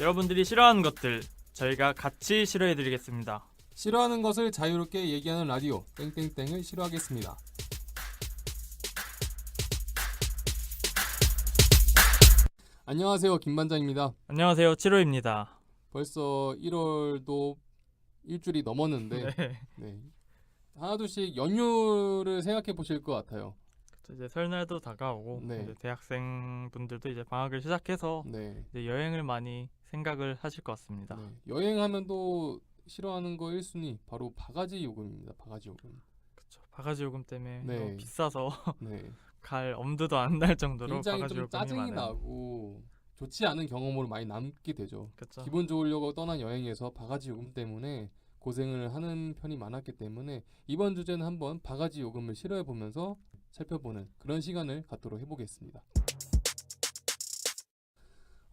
여러분들이 싫어하는 것들 저희가 같이 싫어해드리겠습니다. 싫어하는 것을 자유롭게 얘기하는 라디오 땡땡땡을 싫어하겠습니다. 안녕하세요, 김반장입니다. 안녕하세요, 7호입니다. 벌써 1월도 일주일이 넘었는데 네. 네. 하나둘씩 연휴를 생각해 보실 것 같아요. 이제 설날도 다가오고 네. 이제 대학생분들도 이제 방학을 시작해서 네. 이제 여행을 많이 생각을 하실 것 같습니다. 네. 여행하면 또 싫어하는 거 1순위 바로 바가지 요금입니다. 바가지 요금. 그렇죠. 바가지 요금 때문에 네. 너무 비싸서 네. 갈 엄두도 안 날 정도로 굉장히 바가지 좀 요금이 짜증이 많아요. 나고 좋지 않은 경험으로 많이 남게 되죠. 그렇죠. 기분 좋으려고 떠난 여행에서 바가지 요금 때문에 고생을 하는 편이 많았기 때문에 이번 주제는 한번 바가지 요금을 싫어해 보면서 살펴보는 그런 시간을 갖도록 해보겠습니다.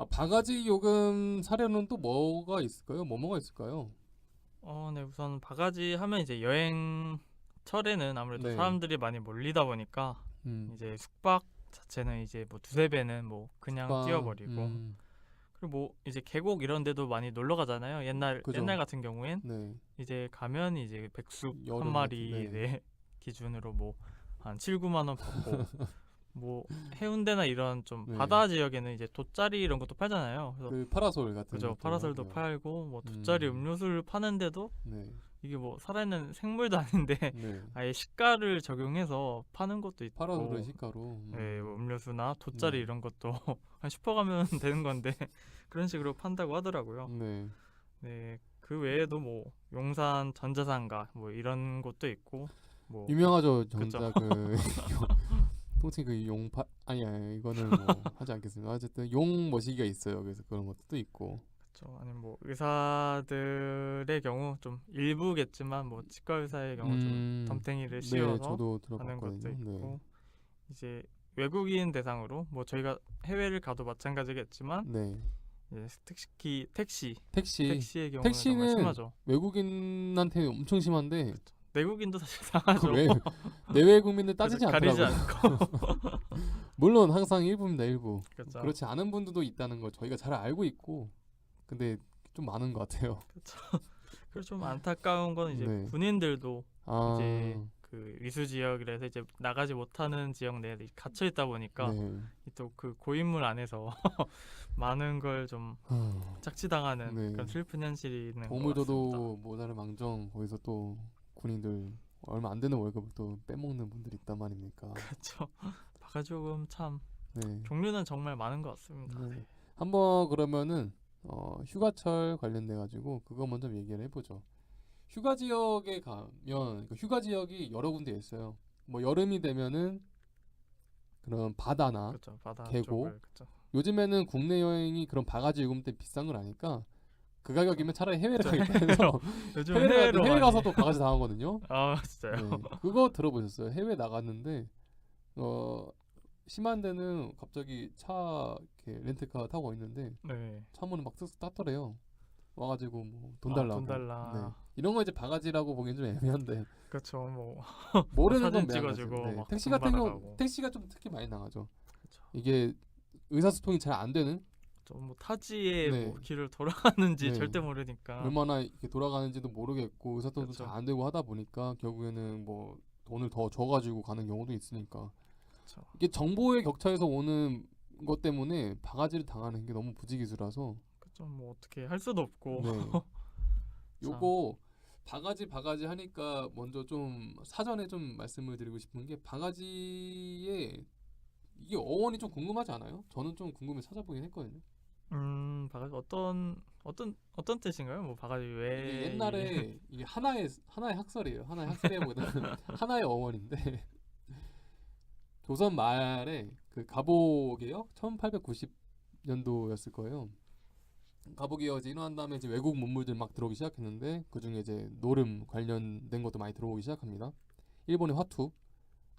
바가지 요금 사례는 또 뭐가 있을까요? 뭐가 있을까요? 네, 우선 바가지 하면 이제 여행철에는 아무래도 네. 사람들이 많이 몰리다 보니까 이제 숙박 자체는 이제 뭐 두세 배는 뭐 그냥 숙박, 띄워버리고 그리고 뭐 이제 계곡 이런 데도 많이 놀러 가잖아요. 그죠. 옛날 같은 경우엔 네. 이제 가면 이제 백숙 한 여름 마리 같은, 네. 네, 기준으로 뭐 한 7, 9만 원 받고 뭐 해운대나 이런 좀 네. 바다 지역에는 이제 돗자리 이런 것도 팔잖아요. 그래서 그 파라솔 같은 그죠. 것도 파라솔도 하고요. 팔고 뭐 돗자리 음료수를 파는데도 네. 이게 뭐 살아있는 생물도 아닌데 네. 아예 시가를 적용해서 파는 것도 있고 파라솔의 시가로. 네, 뭐 음료수나 돗자리 네. 이런 것도 한 슈퍼 가면 되는 건데 그런 식으로 판다고 하더라고요. 네. 네, 그 외에도 뭐 용산 전자상가 뭐 이런 곳도 있고 뭐 유명하죠. 그쵸. 전자 그 통칭 그 용파 아니 이거는 뭐 하지 않겠습니다. 어쨌든 용 머시기가 있어요. 그래서 그런 것도 있고. 그렇죠. 아니면 뭐 의사들의 경우 좀 일부겠지만 뭐 치과 의사의 경우 좀 덤탱이를 네, 씌워서 저도 하는 것도 들어봤거든요. 있고 네. 이제 외국인 대상으로 뭐 저희가 해외를 가도 마찬가지겠지만 네. 이제 특히 택시의 택시. 경우는 정말 택시는 심하죠. 외국인한테 엄청 심한데 내국인도 사실 상하죠. 왜 내외 국민들 따지지 가리지 않더라고요. 않고 물론 항상 일부입니다. 일부. 그렇죠. 그렇지 않은 분들도 있다는 걸 저희가 잘 알고 있고 근데 좀 많은 것 같아요. 그리고 좀 안타까운 건 이제 네. 군인들도 아, 이제 그 위수 지역이라서 이제 나가지 못하는 지역 내에 갇혀 있다 보니까 네. 또 그 고인물 안에서 많은 걸 좀 착취당하는 네. 그런 슬픈 현실이 있는 것 보물 같습니다. 도도 모자를 망정 거기서 또 군인들 얼마 안 되는 월급을 또 빼먹는 분들이 있단 말입니까? 그렇죠. 바가지 요금 참 네. 종류는 정말 많은 것 같습니다. 네. 네. 한번 그러면은 휴가철 관련돼 가지고 그거 먼저 얘기를 해보죠. 휴가 지역에 가면 그 휴가 지역이 여러 군데 있어요. 뭐 여름이 되면은 그런 바다나 그렇죠. 바다 계곡. 쪽을 그렇죠. 요즘에는 국내 여행이 그런 바가지 요금 때문에 비싼 걸 아니까 그 가격이면 차라리 해외를 그렇죠. 가겠다 해서 요즘 해외 많이- 가서도 바가지 당하거든요. 아 진짜요? 네. 그거 들어보셨어요? 해외 나갔는데 심한 데는 갑자기 차 이렇게 렌트카 타고 있는데 네. 차문을 막 쓱쓱 땄더래요. 와가지고 뭐 돈 아, 달라고. 돈 달라. 네. 이런 거 이제 바가지라고 보기엔 좀 애매한데 그렇죠. 뭐 모르는 건 사진 매한 거죠. 찍어주고 네. 막 택시 돈 같은 경우 받아가고. 택시가 좀 특히 많이 나가죠. 그렇죠. 이게 의사소통이 잘 안 되는 뭐 타지에 네. 뭐 길을 돌아가는지 네. 절대 모르니까. 얼마나 이렇게 돌아가는지도 모르겠고 의사소통도 그쵸. 잘 안 되고 하다 보니까 결국에는 뭐 돈을 더 줘가지고 가는 경우도 있으니까 그렇죠. 이게 정보의 격차에서 오는 것 때문에 바가지를 당하는 게 너무 부지기수라서 그렇죠. 뭐 어떻게 할 수도 없고. 네. 요거 바가지 하니까 먼저 좀 사전에 좀 말씀을 드리고 싶은 게 바가지에 이게 어원이 좀 궁금하지 않아요? 저는 좀 궁금해 찾아보긴 했거든요. 바가지 어떤 뜻인가요? 뭐 바가지 이게 왜 옛날에 이게 하나의 학설이에요. 하나의 학설이보다는 하나의 어원인데 조선 말에 그 갑오개혁 1890년도였을 거예요. 갑오개혁이 이제 일어난 다음에 이제 외국 문물들 막 들어오기 시작했는데 그 중에 이제 노름 관련된 것도 많이 들어오기 시작합니다. 일본의 화투,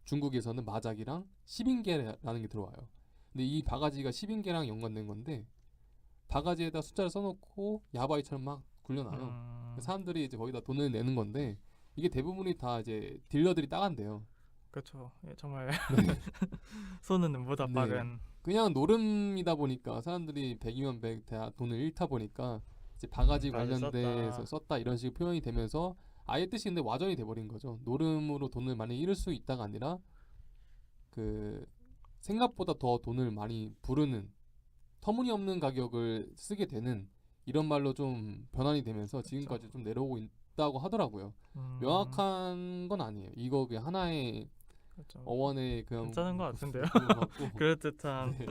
중국에서는 마작이랑 시빙계라는 게 들어와요. 근데 이 바가지가 시빙계랑 연관된 건데 바가지에다 숫자를 써놓고 야바이처럼 막 굴려놔요. 사람들이 이제 거기다 돈을 내는 건데 이게 대부분이 다 이제 딜러들이 따간대요. 그렇죠. 예, 정말 네. 손은 눈보다 네. 빠른. 그냥 노름이다 보니까 사람들이 100이면 100 돈을 잃다 보니까 이제 바가지 바가지 관련돼서 썼다 이런 식으로 표현이 되면서 아예 뜻이 근데 와전이 돼버린 거죠. 노름으로 돈을 많이 잃을 수 있다가 아니라 그 생각보다 더 돈을 많이 부르는 터무니없는 가격을 쓰게 되는 이런 말로 좀 변환이 되면서 지금까지 좀 내려오고 있다고 하더라고요. 명확한 건 아니에요. 이거 그냥 하나의 그렇죠. 어원의 그냥 괜찮은 것 같은데요. 그런 것 같고. 그럴듯한. 네.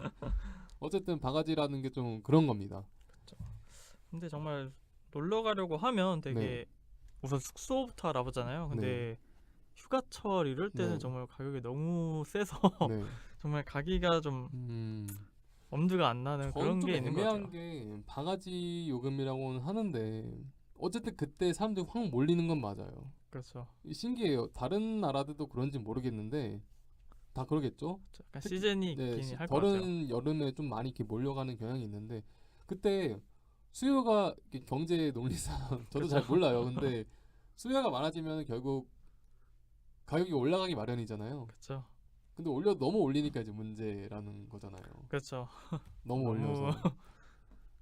어쨌든 바가지라는 게 좀 그런 겁니다. 근데 정말 놀러 가려고 하면 되게 네. 우선 숙소부터 알아보잖아요. 근데 휴가철 이럴 때는 네. 정말 가격이 너무 세서 네. 정말 가기가 좀 엄두가 안 나는 그런 저는 좀 게 있는 것 애매한 같아요. 게 바가지 요금이라고는 하는데 어쨌든 그때 사람들이 확 몰리는 건 맞아요. 그렇죠. 신기해요. 다른 나라들도 그런지 모르겠는데 다 그러겠죠. 약간 특히 시즌이 네, 있긴 할 것 같아요. 더른 여름에 좀 많이 이렇게 몰려가는 경향이 있는데 그때 수요가 이렇게 경제 논리상 저도 잘 몰라요. 근데 수요가 많아지면 결국 가격이 올라가기 마련이잖아요. 그렇죠. 근데 너무 올리니까 이제 문제라는 거잖아요. 그렇죠. 너무 올려서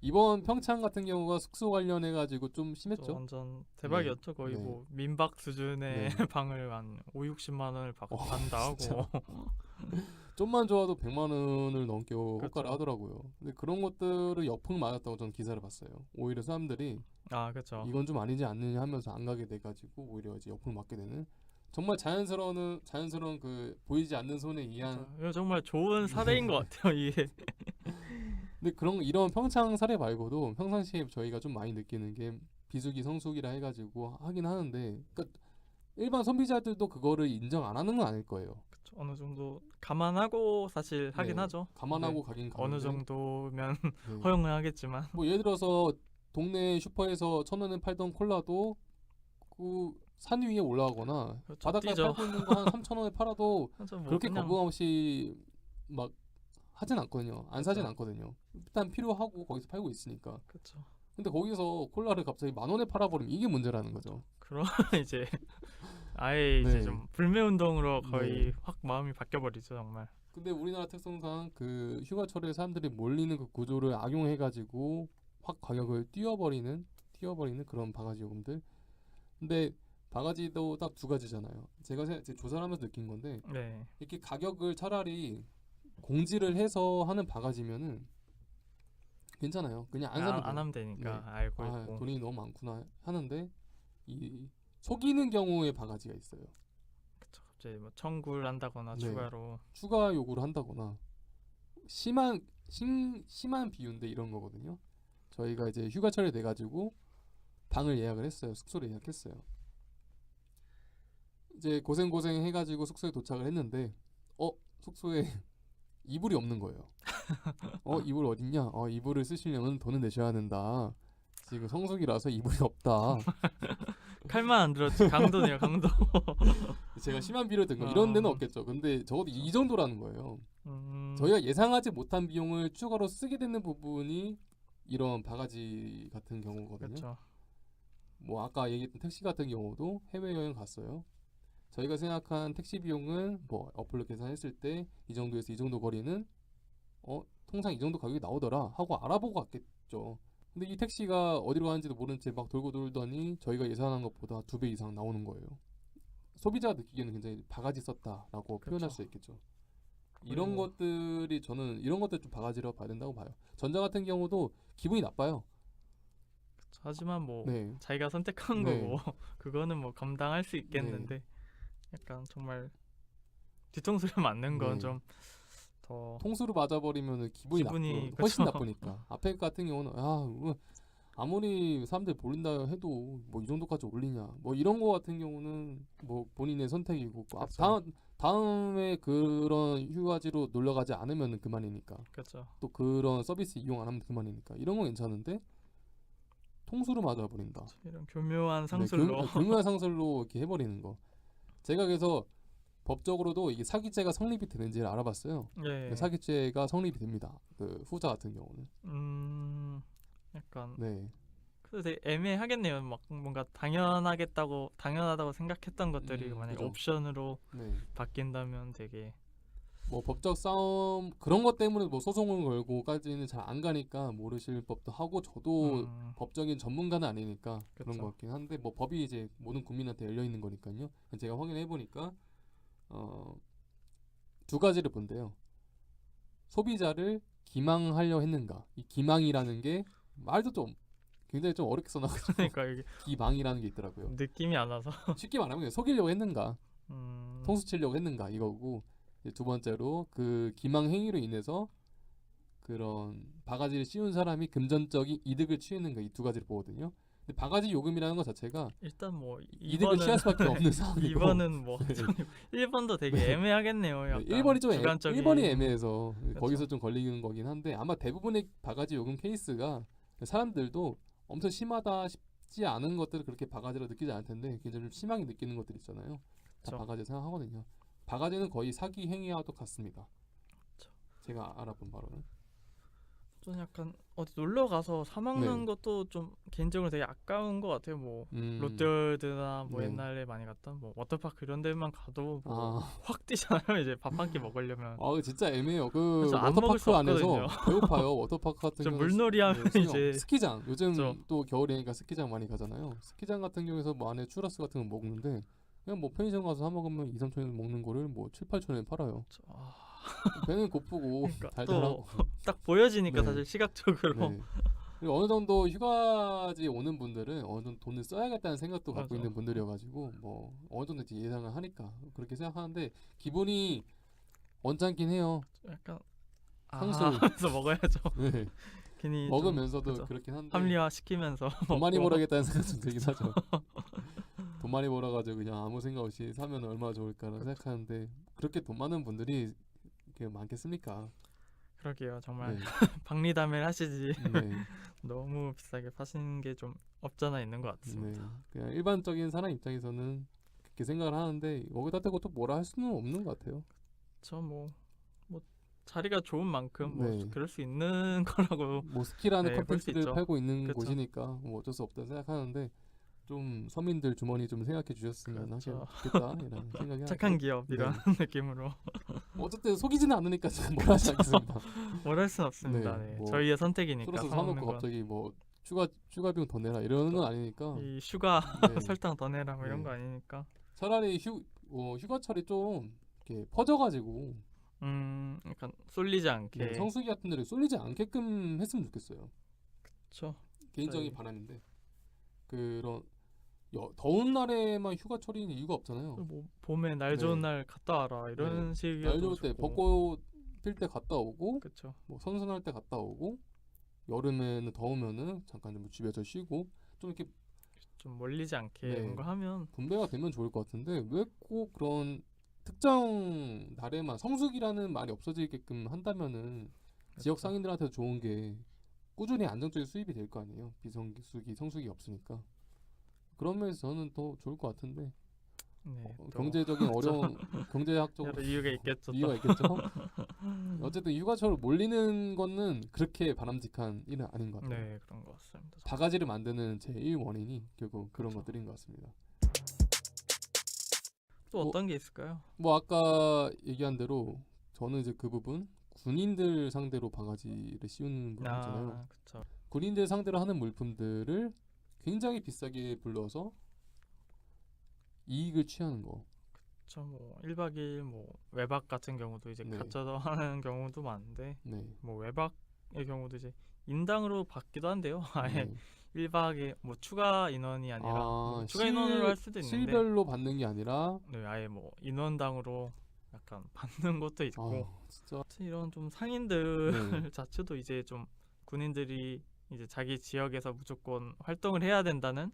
이번 평창 같은 경우가 숙소 관련해 가지고 좀 심했죠. 완전 대박이었죠. 거의 네. 뭐 민박 수준의 네. 방을 한 5, 60만 원을 받는다 진짜. 하고. 좀만 좋아도 100만 원을 넘게 그렇죠. 호가를 하더라고요. 근데 그런 것들을 역풍 맞았다고 저는 기사를 봤어요. 오히려 사람들이 아, 그렇죠. 이건 좀 아니지 않느냐 하면서 안 가게 돼가지고 오히려 이제 역풍 맞게 되는 정말 자연스러운 그 보이지 않는 손에 의한. 이거 정말 좋은 사례인 것 같아요. 이게. 근데 이런 평창 사례 말고도 평상시에 저희가 좀 많이 느끼는 게 비수기 성수기라 해가지고 하긴 하는데, 그러니까 일반 소비자들도 그거를 인정 안 하는 건 아닐 거예요. 그쵸. 어느 정도 감안하고 사실 하긴 네, 하죠. 감안하고 네. 가긴 가는데 어느 정도면 네. 허용을 하겠지만. 뭐 예를 들어서 동네 슈퍼에서 1,000원에 팔던 콜라도 그 산 위에 올라가거나 그렇죠. 바닷가에 뛰죠. 팔고 있는 거 한 3,000원에 팔아도 뭐 그렇게 그냥 거부감 없이 막 하진 않거든요. 안 사진 그렇죠. 않거든요. 일단 필요하고 거기서 팔고 있으니까. 그렇죠. 근데 거기서 콜라를 갑자기 10,000원에 팔아버리면 이게 문제라는 거죠. 그럼 이제 아예 이제 네. 좀 불매 운동으로 거의 네. 확 마음이 바뀌어 버리죠, 정말. 근데 우리나라 특성상 그 휴가철에 사람들이 몰리는 그 구조를 악용해가지고 확 가격을 띄워버리는 그런 바가지 요금들. 근데 바가지도 딱 두 가지잖아요. 제가 조사를 하면서 느낀 건데 네. 이렇게 가격을 차라리 공지를 해서 하는 바가지면은 괜찮아요. 그냥 안 사면 안 돼요. 하면 되니까 네. 알고 아, 있고. 돈이 너무 많구나 하는데 이 속이는 경우의 바가지가 있어요. 그쵸. 갑자기 뭐 청구를 한다거나 네. 추가로. 추가 요구를 한다거나 심한 비유인데 이런 거거든요. 저희가 이제 휴가철에 돼 가지고 방을 예약을 했어요. 숙소를 예약했어요. 이제 고생 해가지고 숙소에 도착을 했는데 숙소에 이불이 없는 거예요. 이불 어딨냐? 이불을 쓰시려면 돈을 내셔야 된다. 지금 성수기라서 이불이 없다. 칼만 안 들었지. 강도네요, 강도. 제가 심한 비를 든 거. 이런 데는 없겠죠. 근데 적어도 이 정도라는 거예요. 저희가 예상하지 못한 비용을 추가로 쓰게 되는 부분이 이런 바가지 같은 경우거든요. 그렇죠. 뭐 아까 얘기했던 택시 같은 경우도 해외여행 갔어요. 저희가 생각한 택시 비용은 뭐 어플로 계산했을 때 이 정도에서 이 정도 거리는 통상 이 정도 가격이 나오더라 하고 알아보고 갔겠죠. 근데 이 택시가 어디로 가는지도 모른 채 막 돌고 돌더니 저희가 예상한 것보다 2배 이상 나오는 거예요. 소비자가 느끼기에는 굉장히 바가지 썼다라고 표현할 수 있겠죠. 이런 것들이 저는 이런 것들 좀 바가지라고 봐야 된다고 봐요. 전자 같은 경우도 기분이 나빠요. 그쵸. 하지만 뭐 네. 자기가 선택한 네. 거고 그거는 뭐 감당할 수 있겠는데 약간 정말 뒤통수를 맞는 건 네. 좀 더 통수로 맞아버리면 기분이 나쁘고 훨씬 그쵸. 나쁘니까. 앞에 같은 경우는 아무리 사람들이 몰린다 해도 뭐 이 정도까지 올리냐 뭐 이런 거 같은 경우는 뭐 본인의 선택이고 그쵸. 다음에 그런 휴가지로 놀러 가지 않으면 그만이니까. 그렇죠. 또 그런 서비스 이용 안 하면 그만이니까. 이런 건 괜찮은데 통수로 맞아버린다. 이런 교묘한 네, 상술로. 교묘한 상술로 이렇게 해버리는 거. 제가 그래서 법적으로도 이게 사기죄가 성립이 되는지를 알아봤어요. 예. 사기죄가 성립이 됩니다. 그 후자 같은 경우는. 약간 네. 그래서 되게 애매하겠네요. 막 뭔가 당연하다고 생각했던 것들이 만약에 그죠. 옵션으로 네. 바뀐다면 되게 뭐 법적 싸움 그런 것 때문에 뭐 소송을 걸고까지는 잘 안 가니까 모르실 법도 하고 저도 법적인 전문가는 아니니까 그런 그쵸. 것 같긴 한데 뭐 법이 이제 모든 국민한테 열려 있는 거니까요. 제가 확인해 보니까 두 가지를 본대요. 소비자를 기망하려 했는가? 이 기망이라는 게 말도 좀 굉장히 좀 어렵게 써놔가지고 그러니까 이게 기망이라는 게 있더라고요. 느낌이 안 와서. 쉽게 말하면 그냥 속이려고 했는가, 음, 통수 치려고 했는가 이거고 이제 두 번째로 그 기망 행위로 인해서 그런 바가지를 씌운 사람이 금전적인 이득을 취했는가 이 두 가지를 보거든요. 근데 바가지 요금이라는 것 자체가 일단 뭐 이득을 2번은 취할 수밖에 없는 상황이고 2번은 뭐 네. 1번도 되게 네. 애매하겠네요. 약간 1번이 좀 주관적인. 1번이 애매해서 그쵸. 거기서 좀 걸리는 거긴 한데 아마 대부분의 바가지 요금 케이스가 사람들도 엄청 심하다 싶지 않은 것들을 그렇게 바가지로 느끼지 않을 텐데 굉장히 좀 심하게 느끼는 것들 있잖아요. 다 그쵸. 바가지 생각하거든요. 바가지는 거의 사기 행위와도 같습니다. 그쵸. 제가 알아본 바로는. 좀 약간 어디 놀러 가서 사 먹는 네. 것도 좀 개인적으로 되게 아까운 것 같아요. 뭐 롯데월드나 뭐 네. 옛날에 많이 갔던 뭐 워터파크 이런 데만 가도 뭐 아, 확 뛰잖아요. 이제 밥 한 끼 먹으려면. 진짜 애매해요. 그 그래서 안 먹을 수 워터파크 안에서 없거든요. 배고파요. 워터파크 같은 저 경우는 물놀이 하면 수영, 이제 스키장 요즘 그쵸. 또 겨울이니까 스키장 많이 가잖아요. 스키장 같은 경우에서 뭐 안에 추러스 같은 거 먹는데 그냥 뭐 편의점 가서 사 먹으면 2, 3천 원 먹는 거를 뭐 7, 8천 원에 팔아요. 배는 고프고 그러니까 달달하고. 딱 보여지니까 네. 사실 시각적으로. 네. 그리고 어느 정도 휴가지 오는 분들은 어느 정도 돈을 써야겠다는 생각도 갖고 맞아. 있는 분들이어가지고 뭐 어느 정도 이제 예상을 하니까 그렇게 생각하는데 기분이 언짢긴 해요. 약간 상술. 하면서 먹어야죠. 네. 괜히 좀 먹으면서도 그쵸. 그렇긴 한데 합리화 시키면서 돈 많이 먹고. 벌어야겠다는 생각 좀 들긴 하죠. 돈 많이 벌어가지고 그냥 아무 생각 없이 사면 얼마나 좋을까라는 생각하는데 그렇게 돈 많은 분들이 이렇게 많겠습니까? 그러게요. 정말 네. 박리담을 하시지. 네. 너무 비싸게 파시는 게 좀 없잖아 있는 것 같습니다. 네. 그냥 일반적인 사람 입장에서는 그렇게 생각을 하는데 여기다 대고 또 뭐라 할 수는 없는 것 같아요. 저 뭐 자리가 좋은 만큼 뭐 네. 그럴 수 있는 거라고. 뭐 스키라는 네, 볼수 컨텐츠를 있죠. 팔고 있는 그쵸. 곳이니까 뭐 어쩔 수 없다 생각하는데 좀 서민들 주머니 좀 생각해 주셨으면 그렇죠. 좋겠다 이런 생각이 착한 하고. 기업 네. 이런 느낌으로 어쨌든 속이지는 않으니까 제가 뭐라 하지 않겠습니다. 뭘 할 순 없습니다. 네, 네, 뭐 저희의 선택이니까 술어서 사 먹는 사놓고 건. 갑자기 뭐 추가 비용 더 내라 이러는 건 아니니까. 이 슈가 네. 설탕 더 내라 뭐 이런 네. 거 아니니까. 차라리 휴가철이 좀 이렇게 퍼져가지고 약간 쏠리지 않게. 네, 성수기 같은 데를 쏠리지 않게끔 했으면 좋겠어요. 그렇죠. 개인적인 저희- 바람인데 그런 더운 날에만 휴가철인 이유가 없잖아요. 뭐 봄에 날 좋은 네. 날 갔다 와라 이런 날 식이어도 좋을 때 좋고. 벚꽃 필 때 갔다 오고 그렇죠. 뭐 선선할 때 갔다 오고 여름에는 더우면은 잠깐 좀 집에서 쉬고 좀 이렇게 좀 몰리지 않게 네. 뭔가 하면. 분배가 되면 좋을 것 같은데 왜 꼭 그런 특정 날에만 성수기라는 말이 없어지게끔 한다면은 지역 그쵸. 상인들한테 좋은 게 꾸준히 안정적인 수입이 될 거 아니에요. 비성수기, 성수기 없으니까. 그런 면에서 저는 더 좋을 것 같은데 네, 또 경제적인 어려운 경제학적으로 여러 이유가 있겠죠. 또. 이유가 있겠죠. 어쨌든 휴가철을 몰리는 거는 그렇게 바람직한 일은 아닌 것 같아요. 네, 그런 것 같습니다. 바가지를 만드는 제1 원인이 결국 그런 그쵸. 것들인 것 같습니다. 또 뭐- 어떤 게 있을까요? 뭐 아까 얘기한 대로 저는 이제 그 부분 군인들 상대로 바가지를 씌우는 부분 있잖아요. 그렇죠. 군인들 상대로 하는 물품들을 굉장히 비싸게 불러서 이익을 취하는 거. 그렇죠. 뭐 1박 2일 뭐 외박 같은 경우도 이제 네. 가짜도 하는 경우도 많은데 네. 뭐 외박의 경우도 이제 인당으로 받기도 한데요. 아예 네. 1박에 뭐 추가 인원이 아니라 뭐 추가 실- 인원으로 할 수도 있는데 실별로 받는 게 아니라 네, 아예 뭐 인원당으로 약간 받는 것도 있고. 진짜 하여튼 이런 좀 상인들 네. 자체도 이제 좀 군인들이 이제 자기 지역에서 무조건 활동을 해야 된다는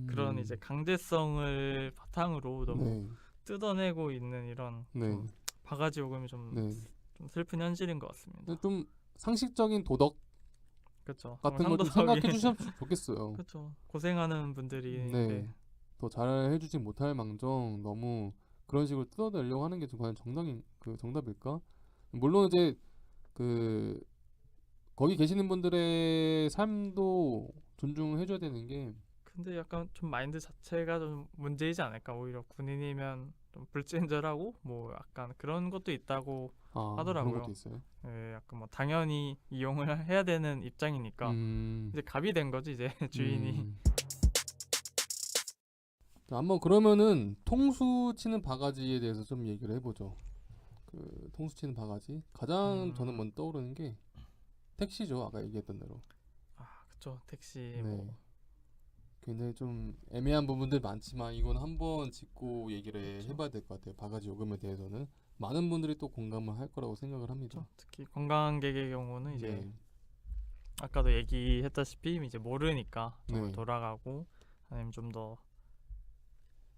그런 이제 강제성을 바탕으로 너무 네. 뜯어내고 있는 이런 네. 좀 바가지 요금이 좀, 네. 좀 슬픈 현실인 것 같습니다. 근데 좀 상식적인 도덕 그렇죠. 같은 걸 좀 생각해 주셨으면 좋겠어요. 그렇죠. 고생하는 분들이 네. 더 잘 해주지 못할 망정 너무 그런 식으로 뜯어내려고 하는 게 좀 과연 정답일까? 물론 이제 그 거기 계시는 분들의 삶도 존중해줘야 되는 게 근데 약간 좀 마인드 자체가 좀 문제이지 않을까. 오히려 군인이면 좀 불친절하고 뭐 약간 그런 것도 있다고 그런 하더라고요. 것도 있어요. 예, 약간 뭐 당연히 이용을 해야 되는 입장이니까 음, 이제 갑이 된 거지 이제 주인이. 자, 한번 그러면은 통수 치는 바가지에 대해서 좀 얘기를 해보죠. 그 통수 치는 바가지 가장 저는 먼저 떠오르는 게 택시죠. 아까 얘기했던 대로. 그쵸. 택시 네. 뭐 굉장히 좀 애매한 부분들 많지만 이건 한번 짚고 얘기를 그쵸. 해봐야 될 것 같아요. 바가지 요금에 대해서는 많은 분들이 또 공감을 할 거라고 생각을 합니다. 그쵸. 특히 관광객의 경우는 이제 네. 아까도 얘기했다시피 이제 모르니까 네. 좀 돌아가고 아니면 좀 더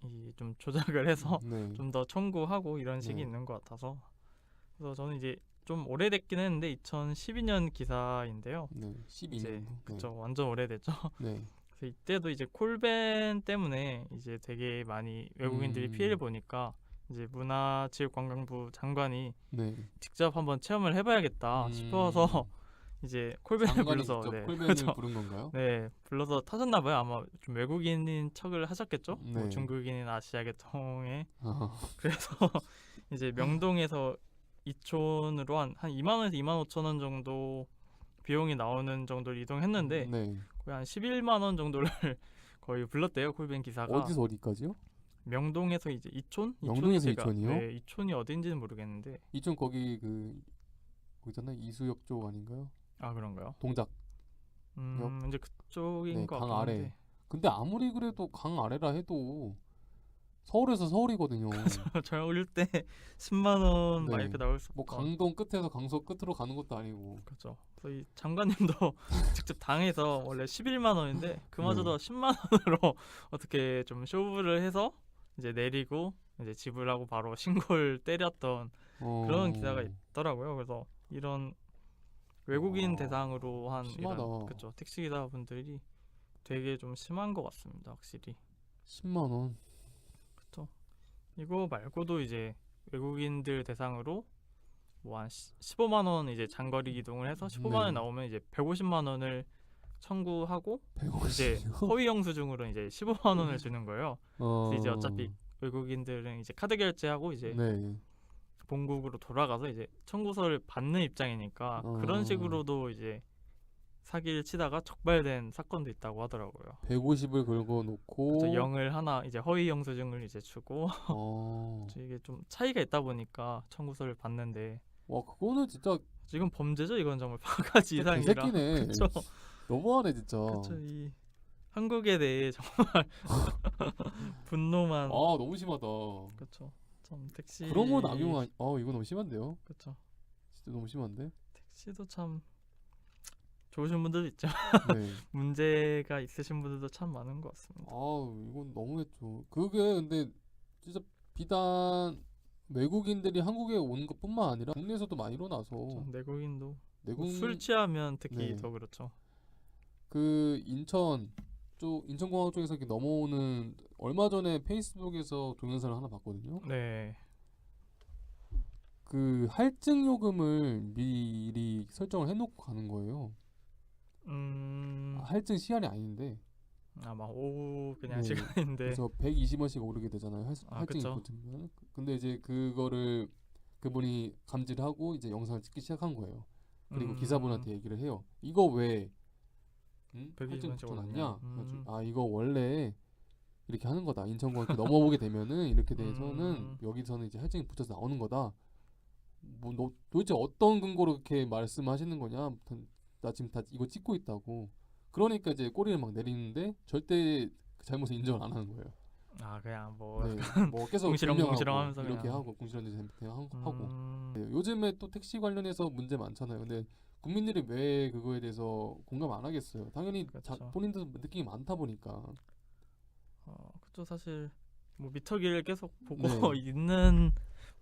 이 좀 조작을 해서 네. 좀 더 청구하고 이런 식이 네. 있는 것 같아서 그래서 저는 이제 좀 오래됐긴 했는데 2012년 기사인데요. 네. 이제 12년도. 그쵸 완전 오래됐죠. 네. 그래서 이때도 이제 콜밴 때문에 이제 되게 많이 외국인들이 피해를 보니까 이제 문화체육관광부 장관이 네. 직접 한번 체험을 해봐야겠다 싶어서 이제 콜밴을 장관이 불러서 직접 네, 콜밴을 그쵸. 부른 건가요? 네, 불러서 타셨나 봐요. 아마 좀 외국인인 척을 하셨겠죠. 뭐 네. 중국인인 아시아 계통에. 아, 그래서 이제 명동에서 이촌으로 한 2만 원에서 2만 5천 원 정도 비용이 나오는 정도를 이동했는데 네. 거의 한 11만 원 정도를 거의 불렀대요. 콜밴 기사가. 어디서 어디까지요? 명동에서 이제 이촌? 명동에서 제가 이촌이요? 네, 이촌이 어딘지는 모르겠는데. 이쪽 거기 그 거기잖아요. 이수역 쪽 아닌가요? 아, 그런가요? 동작. 이제 그쪽인 네, 것 강 같긴 아래. 한데. 근데 아무리 그래도 강 아래라 해도 서울에서 서울이거든요. 저 어릴 때 10만 원 막 네. 이렇게 나올 수 뭐 없고. 강동 끝에서 강서 끝으로 가는 것도 아니고. 그렇죠. 그래서 이 장관님도 직접 당해서 원래 11만 원인데 그마저도 네. 10만 원으로 어떻게 좀 쇼부를 해서 이제 내리고 이제 지불하고 바로 신고를 때렸던 그런 기사가 있더라고요. 그래서 이런 외국인 대상으로 한 심하다. 이런 그쵸 택시 기사분들이 되게 좀 심한 것 같습니다. 확실히. 10만 원. 그쵸. 이거 말고도 이제 외국인들 대상으로 뭐 한 15만 원 이제 장거리 이동을 해서 15만 원 네. 나오면 이제 150만 원을 청구하고 150. 이제 허위 영수증으로 이제 15만 원을 주는 거예요. 그래서 이제 어차피 외국인들은 이제 카드 결제하고 이제 네. 본국으로 돌아가서 이제 청구서를 받는 입장이니까 그런 식으로도 이제 사기를 치다가 적발된 사건도 있다고 하더라고요. 150을 긁어 놓고 그래서 영을 하나 이제 허위 영수증을 이제 주고 어. 이게 좀 차이가 있다 보니까 청구서를 받는데 와, 그거는 진짜 지금 범죄죠. 이건 정말 바가지 이상이라. 개새끼네. 그쵸. 너무하네 진짜. 그쵸. 이 한국에 대해 정말 분노만. 너무 심하다. 그쵸. 참 택시 그런 건 악용한. 이거 너무 심한데요. 그쵸. 진짜 너무 심한데. 택시도 참 좋으신 분들도 있죠. 네. 문제가 있으신 분들도 참 많은 것 같습니다. 이건 너무했죠. 그게 근데 진짜 비단 외국인들이 한국에 오는 것뿐만 아니라 국내에서도 많이 일어나서 좀 내국인도 내국 술 취하면 특히 네. 더 그렇죠. 그 인천공항 쪽에서 이렇게 넘어오는 얼마 전에 페이스북에서 동영상을 하나 봤거든요. 네. 그 할증 요금을 미리 설정을 해놓고 가는 거예요. 할증 시간이 아닌데. 아마 오후 그냥 네. 시간인데. 그래서 120원씩 오르게 되잖아요. 할증이 그쵸. 붙으면. 근데 이제 그거를 그분이 감지를 하고 이제 영상을 찍기 시작한 거예요. 그리고 기사분한테 얘기를 해요. 이거 왜 할증 120원씩 붙여놨냐? 오르냐? 이거 원래 이렇게 하는 거다. 인천공항 이렇게 넘어오게 되면은 이렇게 돼서는 여기서는 이제 할증이 붙어서 나오는 거다. 뭐 너 도대체 어떤 근거로 그렇게 말씀하시는 거냐? 아무튼 나 지금 다 이거 찍고 있다고. 그러니까 이제 꼬리를 막 내리는데 절대 그 잘못을 인정을 안 하는 거예요. 그냥 뭐 네, 뭐 계속 궁시렁궁시렁 하면서 이렇게 그냥. 하고 궁시렁궁시렁 하고. 네, 요즘에 또 택시 관련해서 문제 많잖아요. 근데 국민들이 왜 그거에 대해서 공감 안 하겠어요? 당연히 그쵸. 본인도 느낌이 많다 보니까. 그쵸. 사실 뭐 미터기를 계속 보고 네. 있는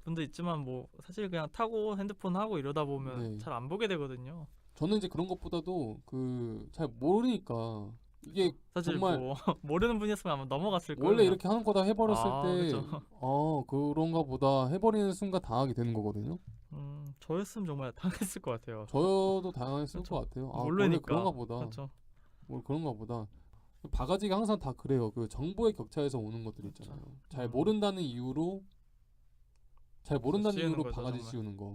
분도 있지만 뭐 사실 그냥 타고 핸드폰 하고 이러다 보면 네. 잘 안 보게 되거든요. 저는 이제 그런 것보다도 그 잘 모르니까 이게 사실 정말 뭐 모르는 분이었으면 아마 넘어갔을 거예요. 원래 이렇게 하는 거다 해버렸을 때 그쵸. 그런가 보다 해버리는 순간 당하게 되는 거거든요. 저였으면 정말 당했을 것 같아요. 저도 당했을 그쵸. 것 같아요. 원래 모르니까. 그런가 보다. 그렇죠. 뭐 그런가 보다. 바가지가 항상 다 그래요. 그 정보의 격차에서 오는 것들 있잖아요. 잘 모른다는 이유로 잘 모른다는 씌우는 이유로 거죠, 바가지 정말. 씌우는 거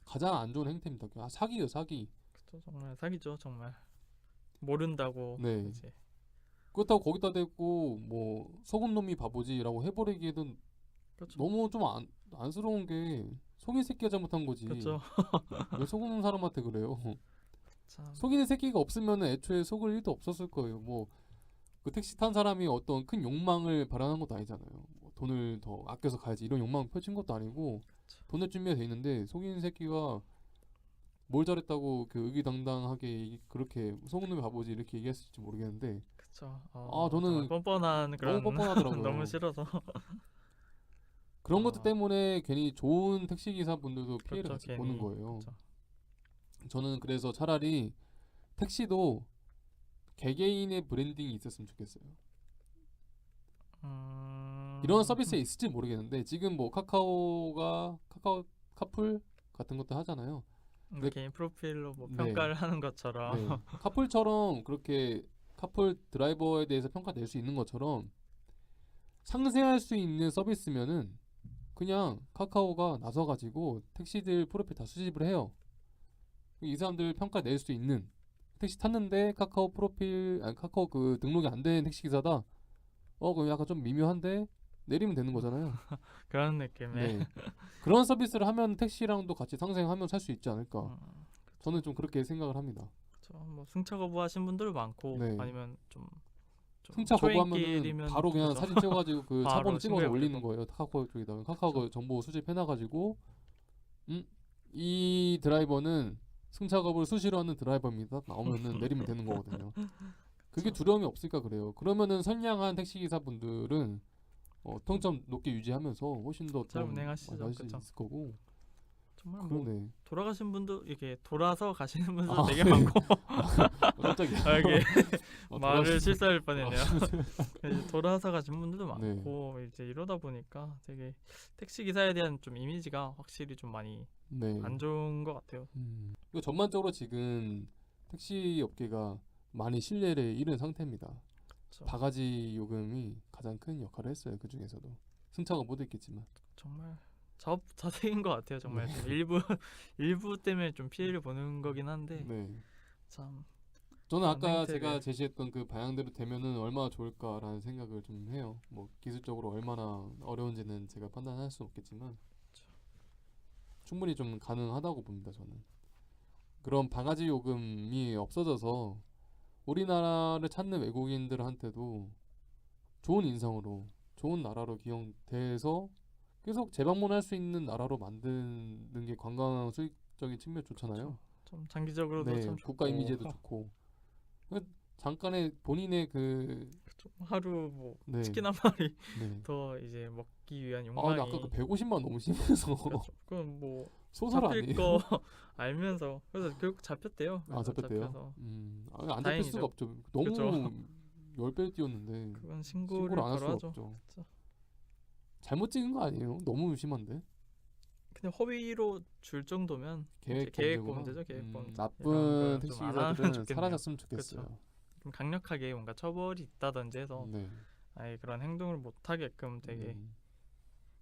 가장 안 좋은 행태입니다. 사기예요, 사기. 그쵸, 정말 사기죠, 정말. 모른다고 네. 이제 그렇다고 거기다 대고 뭐 속은놈이 바보지라고 해버리기에는 그렇죠. 너무 좀 안쓰러운 게 속인 새끼가 잘못한 거지. 그렇죠. 왜 속은 사람한테 그래요? 참 속이는 새끼가 없으면 애초에 속을 일도 없었을 거예요. 뭐 그 택시 탄 사람이 어떤 큰 욕망을 발현한 것도 아니잖아요. 뭐 돈을 더 아껴서 가야지 이런 욕망을 펼친 것도 아니고 돈을 준비가 돼 있는데 속이는 새끼가 뭘 잘했다고 그 의기당당하게 그렇게 속은 놈이 바보지 이렇게 얘기했을지 모르겠는데 그쵸. 저는 정말 뻔뻔한 그런 너무 뻔뻔하더라고요. 너무 싫어서 그런 것들 어, 때문에 괜히 좋은 택시 기사 분들도 피해를 그렇죠, 같이 보는 괜히. 거예요. 그쵸. 저는 그래서 차라리 택시도 개개인의 브랜딩이 있었으면 좋겠어요. 이런 서비스에 있을지 모르겠는데 지금 뭐 카카오 카풀 같은 것도 하잖아요. 네. 개인 프로필로 뭐 네. 평가를 하는 것처럼 네. 카풀처럼 그렇게 카풀 드라이버에 대해서 평가 낼 수 있는 것처럼 상세할 수 있는 서비스면은 그냥 카카오가 나서가지고 택시들 프로필 다 수집을 해요. 이 사람들 평가 낼 수 있는 택시 탔는데 카카오 프로필 아니 카카오 그 등록이 안 된 택시 기사다. 그럼 약간 좀 미묘한데 내리면 되는 거잖아요. 그런 느낌의 네. 그런 서비스를 하면 택시랑도 같이 상생하면 살 수 있지 않을까. 음, 저는 좀 그렇게 생각을 합니다. 그쵸. 뭐 승차 거부하신 분들 많고 네. 아니면 좀 승차 거부하면은 초행길이면 바로 그냥 그죠. 사진 찍어가지고 그 바로 차번호 찍어서 신고해 올리는 버리고. 거예요. 카카오 쪽에다가 카카오가 그쵸. 정보 수집해놔가지고 이 드라이버는 승차 거부를 수시로 하는 드라이버입니다. 나오면은 내리면 되는 거거든요. 그게 그쵸. 두려움이 없을까 그래요. 그러면은 선량한 택시 기사분들은 통점 높게 유지하면서 훨씬 더 잘 좀 운행하시죠. 많이 할수 그쵸. 있을 거고. 정말 뭐 그러네. 돌아가신 분도 이게 돌아서 가시는 분들 아, 되게 네. 많고 깜짝이야. 이게 말을 돌아가신 실수할 뻔했네요. 이제 돌아서 가신 분들도 네. 많고 이제 이러다 보니까 되게 택시 기사에 대한 좀 이미지가 확실히 좀 많이 네. 안 좋은 것 같아요. 이거 전반적으로 지금 택시 업계가 많이 신뢰를 잃은 상태입니다. 그쵸. 바가지 요금이 가장 큰 역할을 했어요. 그 중에서도 승차가 못 있겠지만. 정말 자책인 것 같아요. 정말 네. 좀 일부 때문에 좀 피해를 보는 거긴 한데 네. 참 저는 그런 아까 행태를- 제가 제시했던 그 방향대로 되면은 얼마나 좋을까라는 생각을 좀 해요. 뭐 기술적으로 얼마나 어려운지는 제가 판단할 수 없겠지만 충분히 좀 가능하다고 봅니다. 저는 그런 바가지 요금이 없어져서 우리나라를 찾는 외국인들한테도 좋은 인상으로 좋은 나라로 기용돼서 계속 재방문할 수 있는 나라로 만드는 게 관광 수익적인 측면 좋잖아요. 좀 장기적으로도 네, 참 좋고 국가 이미지에도 좋고. 잠깐의 본인의 그쵸. 하루 뭐 네, 치킨 한 마리 네. 더 이제 먹기 위한 근데 욕망이 아까 그 150만 너무 심해서 그렇죠. 그건 뭐 소설 잡힐 아니에요? 거 알면서 그래서 결국 잡혔대요. 아, 그래서 잡혔대요. 잡혀서 안 잡힐 다행이죠. 수가 없죠. 너무 그쵸. 10배 뛰었는데 그건 신고를 신고를 안 할 바로 수가 하죠. 없죠. 그쵸. 잘못 찍은 거 아니에요? 너무 심한데. 근데 허위로 줄 정도면 이제 계획 범죄죠. 계획 범죄. 이런 나쁜 건 택시 좀안 하면 기사들은 좋겠네요. 사라졌으면 좋겠어요. 좀 강력하게 뭔가 처벌이 있다든지 해서 네. 아예 그런 행동을 못 하게끔 되게 음,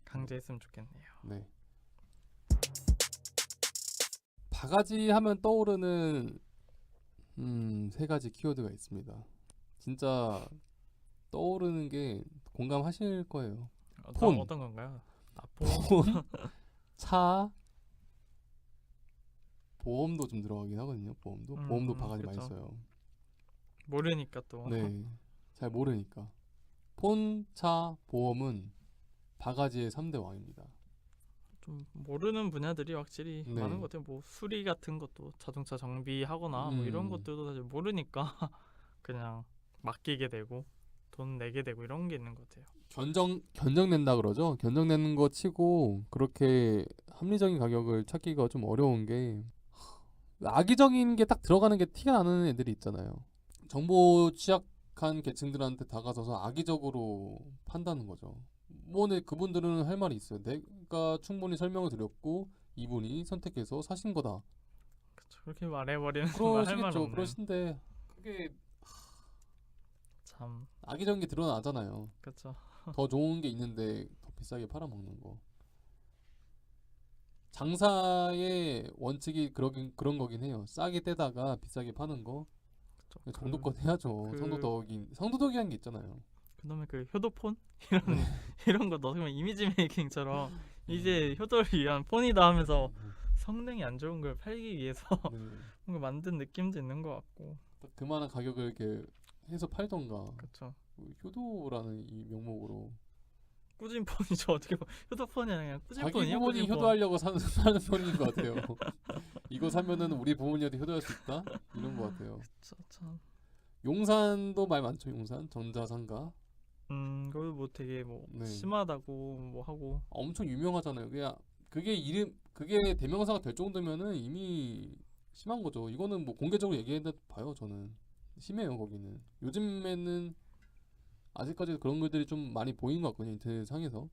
강제했으면 좋겠네요. 네. 바가지 하면 떠오르는 세 가지 키워드가 있습니다. 진짜 떠오르는 게 공감하실 거예요. 폰. 어떤 건가요? 폰. 폰, 차, 보험도 좀 들어가긴 하거든요. 보험도 바가지 많이 그쵸. 써요. 모르니까 또 네, 잘 모르니까. 폰, 차, 보험은 바가지의 3대 왕입니다. 좀 모르는 분야들이 확실히 네. 많은 것 같아요. 뭐 수리 같은 것도 자동차 정비하거나 뭐 이런 것들도 사실 모르니까 그냥 맡기게 되고 돈 내게 되고 이런 게 있는 것 같아요. 견적낸다 그러죠. 견적내는 거 치고 그렇게 합리적인 가격을 찾기가 좀 어려운 게 악의적인 게 딱 들어가는 게 티가 나는 애들이 있잖아요. 정보 취약한 계층들한테 다가서서 악의적으로 판다는 거죠. 뭐, 네, 그분들은 할 말이 있어요. 내가 충분히 설명을 드렸고 이분이 선택해서 사신 거다. 그쵸. 그렇게 말해버리는 건 할 말 그러시겠죠. 없네요. 그러신데 그게 참 악의적인 게 드러나잖아요. 그렇죠. 더 좋은 게 있는데 더 비싸게 팔아먹는 거. 장사의 원칙이 그런 거긴 해요. 싸게 떼다가 비싸게 파는 거. 그쵸. 정도껏 해야죠. 그- 성도덕이라는 게 있잖아요. 그다음에 그 효도폰 이런 네. 이런 거 넣으면 이미지 메이킹처럼 이제 효도를 위한 폰이다 하면서 성능이 안 좋은 걸 팔기 위해서 네. 뭔가 만든 느낌도 있는 것 같고. 딱 그만한 가격을 이렇게 해서 팔던가. 그렇죠. 효도라는 이 명목으로 꾸준 폰이죠. 어떻게 보면 효도폰이 아니라 꾸준 자기 폰이요. 부모님 꾸준 폰. 효도하려고 사는 편인 것 같아요. 이거 사면은 우리 부모님한테 효도할 수 있다? 이런 것 같아요. 참. 용산도 말 많죠. 용산 전자상가 그거 뭐 되게 뭐 네. 심하다고 뭐 하고. 엄청 유명하잖아요. 그냥 그게 대명사가 될 정도면은 이미 심한 거죠. 이거는 뭐 공개적으로 얘기해도 봐요. 저는 심해요. 거기는 요즘에는 아직까지도 그런 글들이 좀 많이 보이는 것 같거든요. 인터넷 상에서.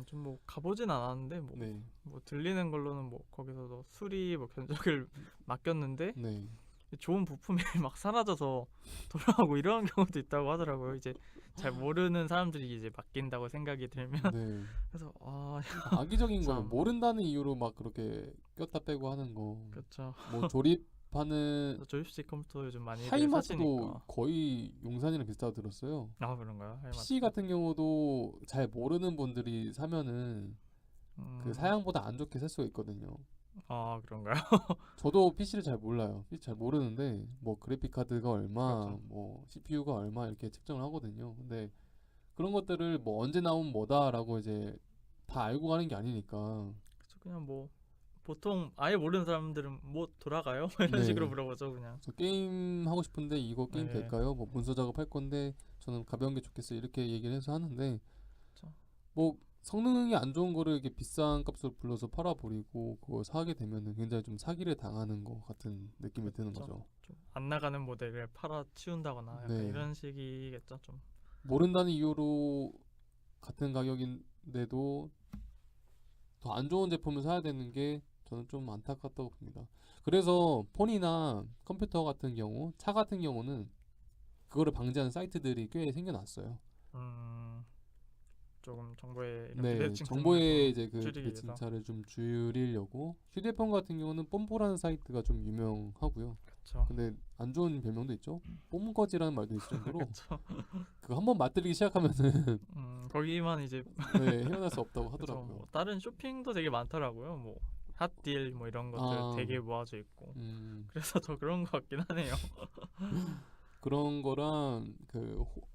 좀 뭐 가보진 않았는데 뭐, 네, 뭐 들리는 걸로는 뭐 거기서도 수리 뭐 견적을 맡겼는데 네. 좋은 부품이 막 사라져서 돌아오고 이런 경우도 있다고 하더라고요. 이제 잘 모르는 사람들이 이제 맡긴다고 생각이 들면 네. 그래서 악의적인 거예요. 참. 모른다는 이유로 막 그렇게 꼈다 빼고 하는 거. 그렇죠. 뭐 조립하는 조립식 컴퓨터 요즘 많이들 하이마스도 사시니까. 거의 용산이랑 비슷하다고 들었어요. 아 그런가요? PC 같은 경우도 잘 모르는 분들이 사면은 그 사양보다 안 좋게 살 수가 있거든요. 아 그런가요? 저도 PC를 잘 몰라요. PC 잘 모르는데 뭐 그래픽 카드가 얼마, 그렇죠. 뭐 CPU가 얼마 이렇게 측정을 하거든요. 근데 그런 것들을 뭐 언제 나온 뭐다라고 이제 다 알고 가는 게 아니니까. 그쵸, 그냥 뭐 보통 아예 모르는 사람들은 뭐 돌아가요? 이런 네. 식으로 물어보죠 그냥. 그래서 게임 하고 싶은데 이거 게임 네. 될까요? 뭐 문서 작업할 건데 저는 가벼운 게 좋겠어요. 이렇게 얘기를 해서 하는데 그쵸. 뭐 성능이 안 좋은 거를 이렇게 비싼 값으로 불러서 팔아버리고 그걸 사게 되면은 굉장히 좀 사기를 당하는 것 같은 느낌이 드는 그쵸. 거죠. 좀 안 나가는 모델을 팔아 치운다거나 약간 네. 이런 식이겠죠 좀. 모른다는 이유로 같은 가격인데도 더 안 좋은 제품을 사야 되는 게 저는 좀 안타깝다고 봅니다. 그래서 폰이나 컴퓨터 같은 경우, 차 같은 경우는 그거를 방지하는 사이트들이 꽤 생겨났어요. 조금 정보의 이런 네, 비대칭 정보의 이제 그 줄이기 위해서. 비대칭차를 좀 줄이려고 휴대폰 같은 경우는 뽐뽀라는 사이트가 좀 유명하고요. 그렇죠. 근데 안 좋은 별명도 있죠. 뽐거지라는 말도 있을 정도로 그렇죠. 그거 한번 맞들리기 시작하면은 거기만 이제 네, 헤어날 수 없다고 그쵸, 하더라고요. 뭐 다른 쇼핑도 되게 많더라고요. 뭐 핫딜 뭐 이런 것들 아. 되게 모아져 있고. 음, 그래서 더 그런 것 같긴 하네요. 그런 거랑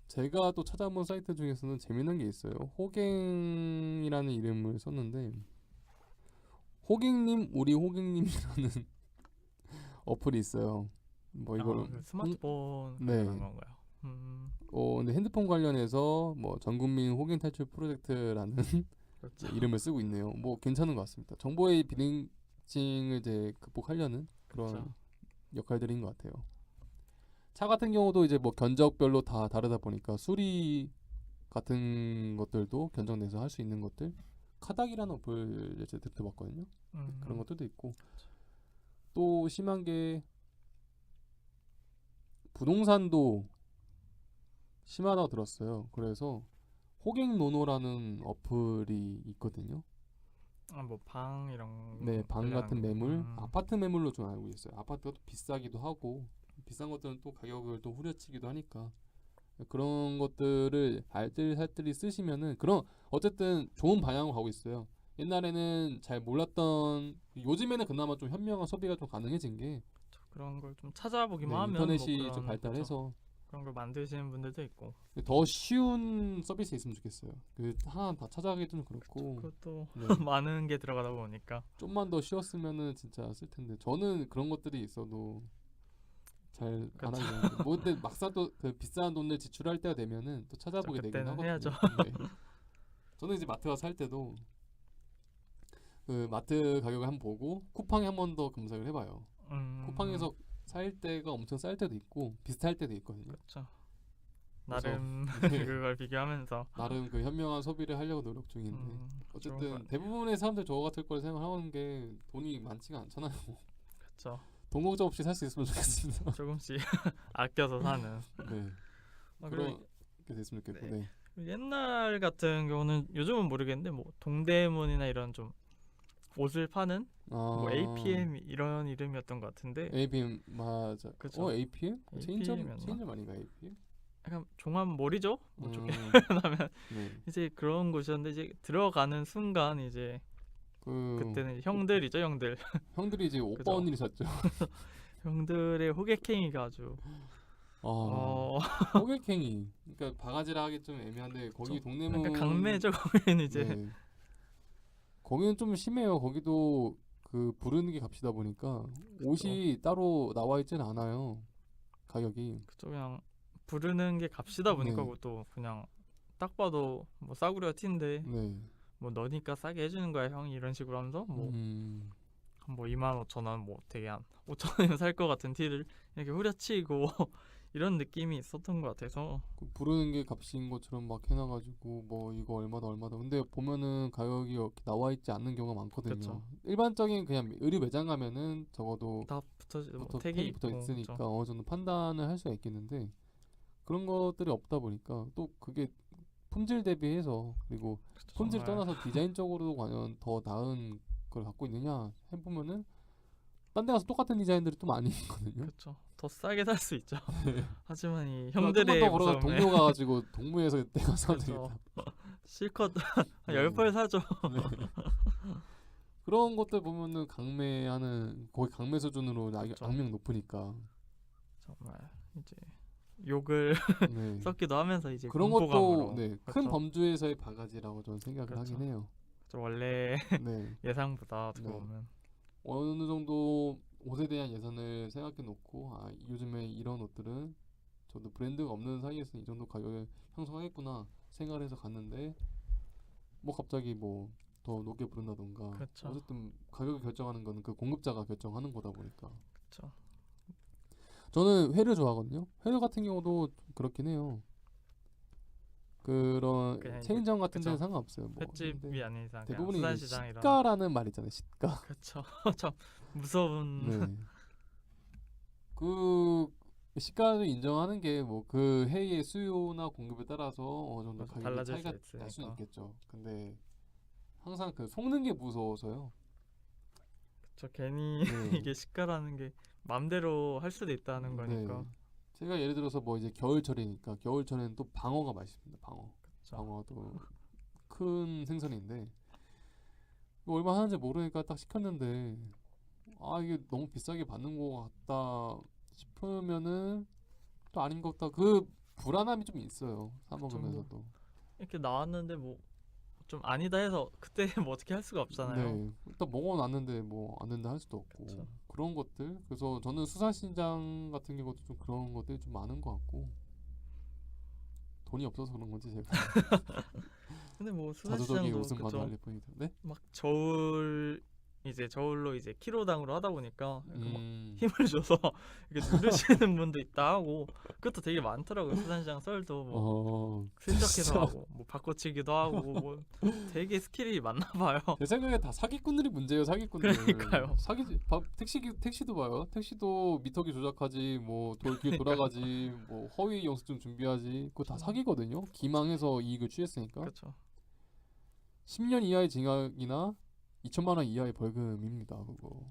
제가 또 찾아본 사이트 중에서는 재밌는 게 있어요. 호갱이라는 이름을 썼는데 호갱님 우리 호갱님이라는 어플이 있어요. 뭐 이걸 그 스마트폰 네. 그런 건가요? 근데 핸드폰 관련해서 뭐 전국민 호갱 탈출 프로젝트라는 그렇죠. 이름을 쓰고 있네요. 뭐 괜찮은 것 같습니다. 정보의 비대칭을 이제 극복하려는 그런 그렇죠. 역할들인 것 같아요. 차 같은 경우도 이제 뭐 견적별로 다 다르다 보니까 수리 같은 것들도 견적 내서 할 수 있는 것들 카닥이라는 어플 이제 들어봤거든요. 그런 것들도 있고 또 심한 게 부동산도 심하다고 들었어요. 그래서 호갱노노라는 어플이 있거든요. 뭐 방 이런 네, 방 관련한 같은 거. 매물, 아파트 매물로 좀 알고 있어요. 아파트가 또 비싸기도 하고 비싼 것들은 또 가격을 또 후려치기도 하니까 그런 것들을 알뜰살뜰히 쓰시면은 그런 어쨌든 좋은 방향으로 가고 있어요. 옛날에는 잘 몰랐던 요즘에는 그나마 좀 현명한 소비가 좀 가능해진 게 그런 걸 좀 찾아보기만 네, 하면 인터넷이 뭐 그런, 좀 발달해서 그런 걸 만드시는 분들도 있고. 더 쉬운 서비스 있으면 좋겠어요. 그 하나 다 찾아가기 좀 그렇고 그것도 네. 많은 게 들어가다 보니까. 좀만 더 쉬웠으면은 진짜 쓸 텐데 저는 그런 것들이 있어도 잘 안 하게 되는데 뭐 근데 막상 또 그 비싼 돈을 지출할 때가 되면은 또 찾아보게 되긴 그때는 하거든요. 해야죠. 네. 저는 이제 마트 가서 살 때도 그 마트 가격을 한번 보고 쿠팡에 한 번 더 검색을 해봐요. 쿠팡에서 살 때가 엄청 쌀 때도 있고 비슷할 때도 있거든요. 그렇죠. 그래서 나름 네. 그걸 비교하면서 나름 그 현명한 소비를 하려고 노력 중인데 좋은 어쨌든 것 대부분의 사람들 저거 같을 걸 생각하는 게 돈이 많지가 않잖아요. 그렇죠. 돈 걱정 없이 살 수 있으면 좋겠습니다. 조금씩 아껴서 사는. 네. 그리고 그렇게 됐으면 좋겠고. 네. 네. 옛날 같은 경우는 요즘은 모르겠는데 뭐 동대문이나 이런 좀 옷을 파는 뭐 아, APM 이런 이름이었던 것 같은데 APM 맞아. 그쵸. APM? APM이었나? 체인점 아닌가 APM? 약간 종합몰이죠. 뭐 좋게 음, 표현하면 네. 이제 그런 곳이었는데 이제 들어가는 순간 이제 그 그때는 형들이죠, 형들. 형들이 이제 오빠 그죠. 언니를 샀죠. 형들의 호객행위가 아주 아, 어 호객행위. 그러니까 바가지라 하기 좀 애매한데 거기 좀 약간 동대문 강매죠. 거기는 이제 네. 거기는 좀 심해요. 거기도 그 부르는 게 값이다 보니까 그쵸. 옷이 따로 나와 있지는 않아요. 가격이. 그쵸 그냥 부르는 게 값이다 보니까 네. 그것도 그냥 딱 봐도 뭐 싸구려 티인데 네. 뭐 너니까 싸게 해주는 거야 형이 이런 식으로 하면서 음. 뭐 2만 5천 원 뭐 되게 한 5천 원이면 살 것 같은 티를 이렇게 후려치고 이런 느낌이 있었던 것 같아서 그 부르는 게 값인 것처럼 막 해놔가지고 뭐 이거 얼마다 얼마다. 근데 보면은 가격이 이렇게 나와 있지 않는 경우가 많거든요. 그쵸. 일반적인 그냥 의류 매장 가면은 적어도 다 붙어 뭐 부터 택이 택이 붙어 있고 있으니까 그쵸. 어느 정도 판단을 할 수가 있겠는데 그런 것들이 없다 보니까 또 그게 품질 대비해서 그리고 그쵸 품질 정말 떠나서 디자인적으로도 과연 더 나은 걸 갖고 있느냐 해보면은 딴 데 가서 똑같은 디자인들이 또 많이 있거든요. 그쵸 더 싸게 살 수 있죠. 하지만 이 좀만 형들의 더 걸어가서 무서움에 동묘 가가지고 동묘에서 내가 사도 그쵸 되겠다. 실컷 한 네. 10벌 사죠. 네. 그런 것들 보면은 강매하는 거의 강매 수준으로 그쵸. 악명 높으니까. 정말 이제 욕을 네. 섞기도 하면서 이제 그런 것도 공포감으로 네, 큰 그쵸 범주에서의 바가지라고 저는 생각을 그쵸 하긴 해요. 그쵸 원래 네. 예상보다 어떻게 네. 보면 어느 정도 옷에 대한 예산을 생각해 놓고 아, 요즘에 이런 옷들은 저도 브랜드가 없는 사이에서 이 정도 가격에 형성하겠구나 생각을 해서 갔는데 뭐 갑자기 뭐 더 높게 부른다던가 그쵸 어쨌든 가격을 결정하는 거는 그 공급자가 결정하는 거다 보니까 그쵸 저는 회를 좋아하거든요. 회 같은 경우도 좀 그렇긴 해요. 그런 그냥 이제 체인점 같은 데는 그쵸 상관없어요. 뭐 근데 횟집이 아닌 이상 그냥 대부분이 이제 수산시장 이런 시가라는 말 있잖아요. 시가. 그쵸 참 무서운 네. 그 시가를 인정하는 게 뭐 그 해의 수요나 공급에 따라서 어느 정도 맞아, 가격이 달라질 수 차이가 날 수는 있으니까 있겠죠. 근데 항상 그 속는 게 무서워서요. 저 괜히 네. 이게 시가라는 게 맘대로 할 수도 있다는 네. 거니까 제가 예를 들어서 뭐 이제 겨울철이니까 겨울철에는 또 방어가 맛있습니다. 방어. 그쵸 방어도 큰 생선인데 이거 얼마 하는지 모르니까 딱 시켰는데 아 이게 너무 비싸게 받는 것 같다 싶으면은 또 아닌 것 같다. 그 불안함이 좀 있어요. 사 그쵸 뭐 먹으면서도. 이렇게 나왔는데 뭐 좀 아니다 해서 그때 뭐 어떻게 할 수가 없잖아요. 네, 일단 먹어놨는데 뭐 안 된다 할 수도 없고 그쵸 그런 것들. 그래서 저는 수산시장 같은 경우도 좀 그런 것들이 좀 많은 것 같고 돈이 없어서 그런 건지 제가 근데 뭐 자조적인 수산시장도 웃음만 그쵸 날릴 뿐이다. 네? 막 저울 이제 저울로 이제 키로당으로 하다 보니까 약간 막 음, 힘을 줘서 이렇게 누르시는 분도 있다 하고 그것도 되게 많더라고요. 수산시장 썰도 뭐 슬쩍해서 진짜 하고 뭐 바꿔치기도 하고 뭐 되게 스킬이 많나 봐요. 제 생각에 다 사기꾼들이 문제예요. 사기꾼들. 그러니까요. 택시도 봐요. 택시도 미터기 조작하지, 뭐 뒤에 돌아가지, 뭐 허위 영수증 준비하지. 그거 다 사기거든요. 기망해서 이익을 취했으니까. 그렇죠. 10년 이하의 징역이나 2천만 원 이하의 벌금입니다. 그거.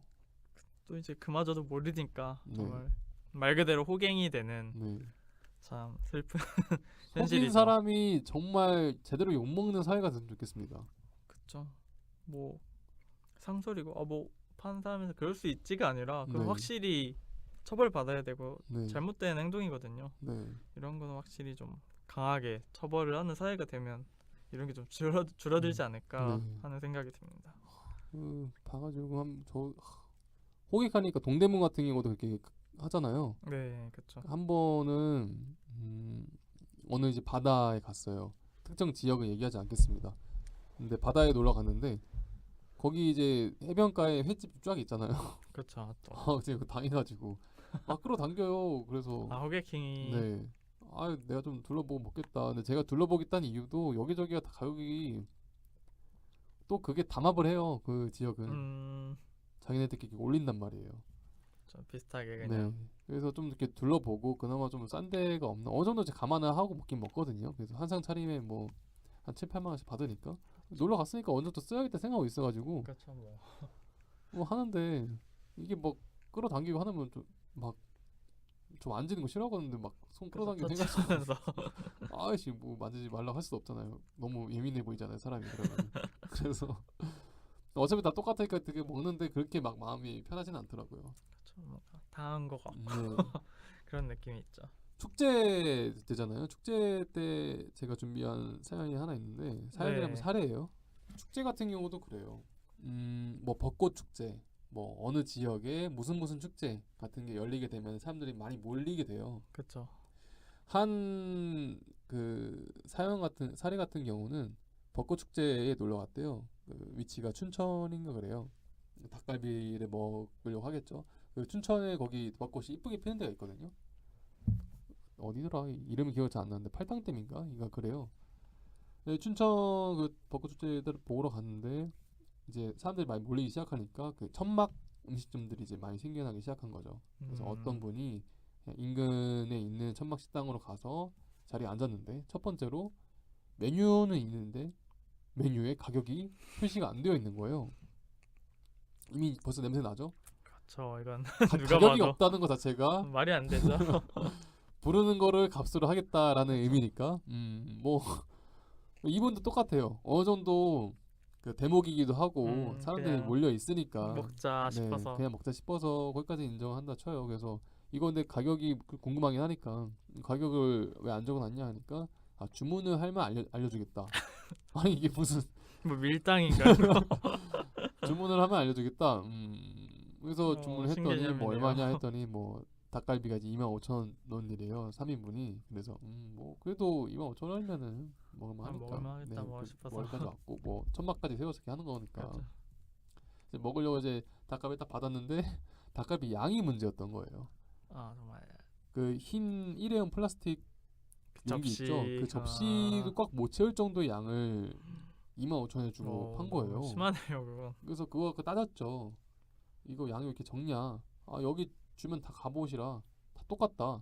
또 이제 그마저도 모르니까 네, 정말 말 그대로 호갱이 되는 네. 참 슬픈 속인 현실이죠. 사람이 정말 제대로 욕 먹는 사회가 됐으면 좋겠습니다. 그쵸. 뭐 상소리고 뭐 파는 사람에서 그럴 수 있지가 아니라 그건 네, 확실히 처벌받아야 되고 네, 잘못된 행동이거든요. 네. 이런 거는 확실히 좀 강하게 처벌을 하는 사회가 되면 이런 게 좀 줄어들지 않을까 네. 하는 생각이 듭니다. 봐가지고 호객하니까 동대문 같은 경우도 그렇게 하잖아요. 네, 그쵸. 한 번은 어느 이제 바다에 갔어요. 특정 지역은 얘기하지 않겠습니다. 근데 바다에 놀러 갔는데 거기 이제 해변가에 횟집 쫙 있잖아요. 그쵸. 또 제가 당해가지고 막 끌어당겨요. 그래서 호객행위 네, 내가 좀 둘러보고 먹겠다. 근데 제가 둘러보겠다는 이유도 여기저기가 다 가격이 또 그게 담합을 해요. 그 지역은 자기네들끼리 올린단 말이에요. 좀 비슷하게 네. 그냥 그래서 좀 이렇게 둘러보고 그나마 좀 싼 데가 없나 어느 정도 이제 감안을 하고 먹긴 먹거든요. 그래서 한상 차림에 뭐 한 7, 8만 원씩 받으니까 놀러 갔으니까 언제 또 써야겠다 생각하고 있어가지고 그렇죠 뭐. 뭐 하는데 이게 뭐 끌어당기고 하면 좀 막 좀 만지는 거 싫어하거든요. 막 손 끌어당기고 해가지고 터치하면서 아이씨 뭐 만지지 말라고 할 수도 없잖아요. 너무 예민해 보이잖아요 사람이 그러면. 그래서 어차피 다 똑같으니까 되게 먹는데 그렇게 막 마음이 편하진 않더라고요. 그렇죠 뭔가 당한 거 같고 네. 그런 느낌이 있죠. 축제 때잖아요. 축제 때 제가 준비한 사연이 하나 있는데 사연이라면 네. 사례예요. 축제 같은 경우도 그래요. 뭐 벚꽃 축제, 뭐 어느 지역에 무슨 축제 같은 게 열리게 되면 사람들이 많이 몰리게 돼요. 그렇죠. 한 그 사연 같은 사례 같은 경우는 벚꽃 축제에 놀러 갔대요. 그 위치가 춘천인가 그래요. 닭갈비를 먹으려고 하겠죠. 그 춘천에 거기 벚꽃이 이쁘게 피는 데가 있거든요. 어디더라? 이름이 기억이 잘 안 나는데 팔당댐인가? 이가 그래요. 네, 춘천 그 벚꽃 축제를 보러 갔는데 이제 사람들이 많이 몰리기 시작하니까 그 천막 음식점들이 이제 많이 생겨나기 시작한 거죠. 그래서 어떤 분이 그냥 인근에 있는 천막 식당으로 가서 자리에 앉았는데 첫 번째로 메뉴는 있는데 메뉴에 가격이 표시가 안 되어 있는 거예요. 이미 벌써 냄새 나죠? 그렇죠 이건 누가 가격이 봐도 없다는 것 자체가 말이 안 되죠. 부르는 거를 값으로 하겠다라는 의미니까 뭐 이분도 똑같아요. 어느 정도 그 대목이기도 하고 사람들이 그냥 몰려 있으니까 먹자 네, 싶어서 그냥 먹자 싶어서 거기까지 인정한다 쳐요. 그래서 이거 근데 가격이 궁금하긴 하니까 가격을 왜 안 적어놨냐 하니까 아, 주문을 하면 알려주겠다. 아니 이게 무슨 뭐 밀당인가요? 주문을 하면 알려주겠다. 그래서 주문을 했더니 뭐 신개념이네요. 얼마냐 했더니 뭐 닭갈비가 이제 25,000원이래요. 3인분이. 그래서 뭐 그래도 25,000원이면은 먹을만 아, 하니까. 먹을만 하겠다, 뭐 그 싶어서. 머리까지 왔고 뭐 천막까지 세워서 이렇게 하는 거니까. 그렇죠. 이제 먹으려고 이제 닭갈비 딱 받았는데 닭갈비 양이 문제였던 거예요. 아 정말 그 흰 일회용 플라스틱 용기 접시, 있죠. 그 접시도 꽉 못 채울 정도의 양을 25,000원에 주고 판 거예요. 심하네요 그건. 그래서 그거 따졌죠. 이거 양이 왜 이렇게 적냐? 아 여기 주면 다 갑옷이라 다 똑같다.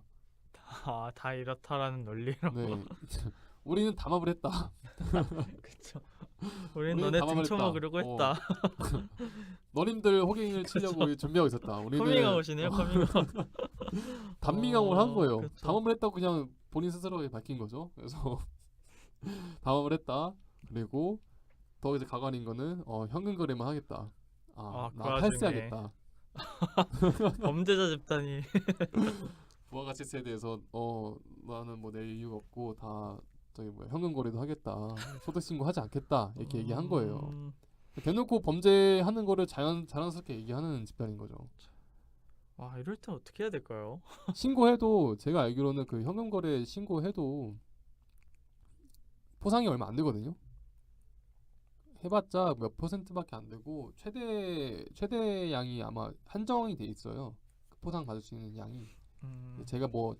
다 이렇다라는 논리로. 네, 우리는 담합을 했다. 그렇죠. 우리는 우리는 너네 담합을 등쳐 했다. 먹으려고 했다. 너님들 호갱을 치려고 준비하고 있었다. 우리는 커밍아웃이네요 커밍아웃. 단밍아웃을 한 거예요. 그쵸. 담합을 했다고 그냥 본인 스스로 밝힌 거죠. 그래서 담합을 했다. 그리고 더 이제 가관인 거는 현금 거래만 하겠다. 아, 그 나 와중에. 탈세하겠다. 범죄자 집단이. 부가가치세에 대해서 나는 뭐 낼 이유가 없고 다 저기 뭐야 현금 거래도 하겠다. 소득 신고하지 않겠다. 이렇게 얘기한 거예요. 대놓고 범죄하는 거를 자연스럽게 얘기하는 집단인 거죠. 와 이럴 때 어떻게 해야 될까요? 신고해도 제가 알기로는 그 현금 거래 신고해도 포상이 얼마 안 되거든요. 해봤자 몇 %밖에 안 되고 최대 양이 아마 한정이 돼 있어요. 그 포상 받을 수 있는 양이. 제가 뭐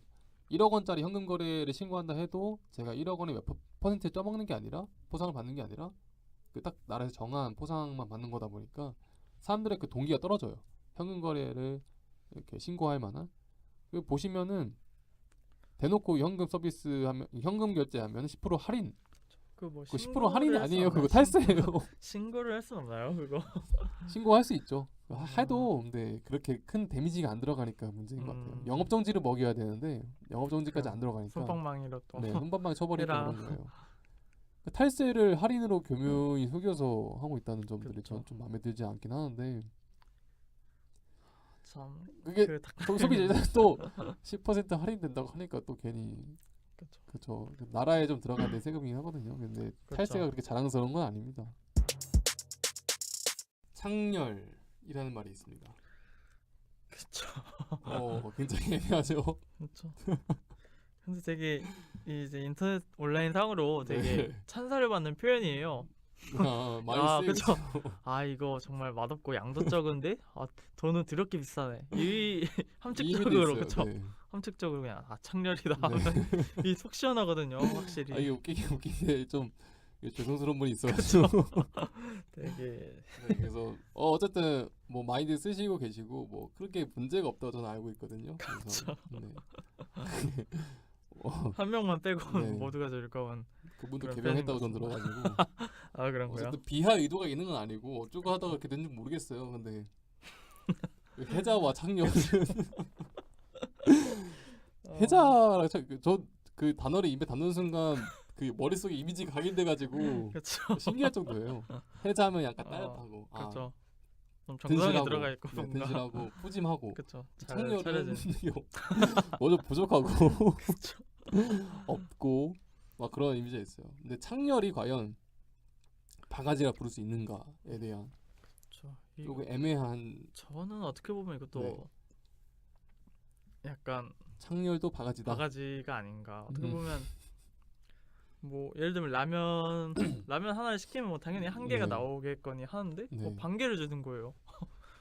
1억 원짜리 현금 거래를 신고한다 해도 제가 1억 원에 몇 퍼센트 쪄먹는 게 아니라 포상을 받는 게 아니라 그 딱 나라에서 정한 포상만 받는 거다 보니까 사람들의 그 동기가 떨어져요. 현금 거래를 이렇게 신고할 만한. 그 보시면은 대놓고 현금 서비스 하면 현금 결제하면 10% 할인. 그뭐 그 10% 할인이 아니에요. 그거 탈세예요. 신고를 할 수 없나요 그거? 신고할 수 있죠. 해도 근데 그렇게 큰 데미지가 안 들어가니까 문제인 것 같아요. 영업 정지를 먹여야 되는데 영업 정지까지 안 들어가니까 손방망이로 또. 네, 손방망이 쳐버리니까 해라. 그런 거예요. 탈세를 할인으로 교묘히 속여서 하고 있다는 점들이 그쵸. 저는 좀 마음에 들지 않긴 하는데 참 그게 그 또 소비자들 또 10% 할인된다고 하니까 또 괜히 그쵸. 그쵸 나라에 좀 들어간 내 세금이긴 하거든요. 근데 그쵸. 탈세가 그렇게 자랑스러운 건 아닙니다. 창렬이라는 말이 있습니다. 그쵸. 굉장히 애매하죠. 그렇죠. 근데 되게 이제 인터넷 온라인 상으로 되게 네. 찬사를 받는 표현이에요. 많이 그쵸. 쓰이죠. 아 이거 정말 맛없고 양도 적은데 돈은 드럽게 비싸네. 이 함축적으로 그쵸. 네. 함축적으로 그냥 창렬이다. 네. 이 속 시원하거든요. 확실히. 이게 웃기게 좀 이게 죄송스러운 분이 있어가지고 되게 네, 그래서 어쨌든 뭐 많이들 쓰시고 계시고 뭐 그렇게 문제가 없다고 저는 알고 있거든요. 그래서 네. 한 명만 빼고 네. 모두가 즐거운. 그분도 그런 개명했다고 전 팬인 것 들어가지고 아 그런 거요? 어쨌든 비하 의도가 있는 건 아니고 어쩌고 하다가 그렇게 된지 모르겠어요. 근데 그 해자와 창녀는 해자랑 저그 단어를 입에 담는 순간 그 머릿속에 이미지가 각인돼가지고 그렇죠. 신기할 정도예요. 해자면 약간 따뜻하고 그렇죠. 좀 정성이 든실하고, 들어가 있고 네, 뭔가. 든실하고 푸짐하고 그렇죠. 잘 창렬은 차려진. 먼저 부족하고 그렇죠. 없고 막 그런 이미지가 있어요. 근데 창렬이 과연 바가지라 부를 수 있는가에 대한 그렇죠. 조금 애매한. 저는 어떻게 보면 이것도 네. 약간 창렬도 바가지다. 바가지가 아닌가. 어떻게 음. 보면 뭐 예를 들면 라면 하나를 시키면 뭐 당연히 한 개가 네. 나오겠거니 하는데 뭐 네. 반 개를 주는 거예요.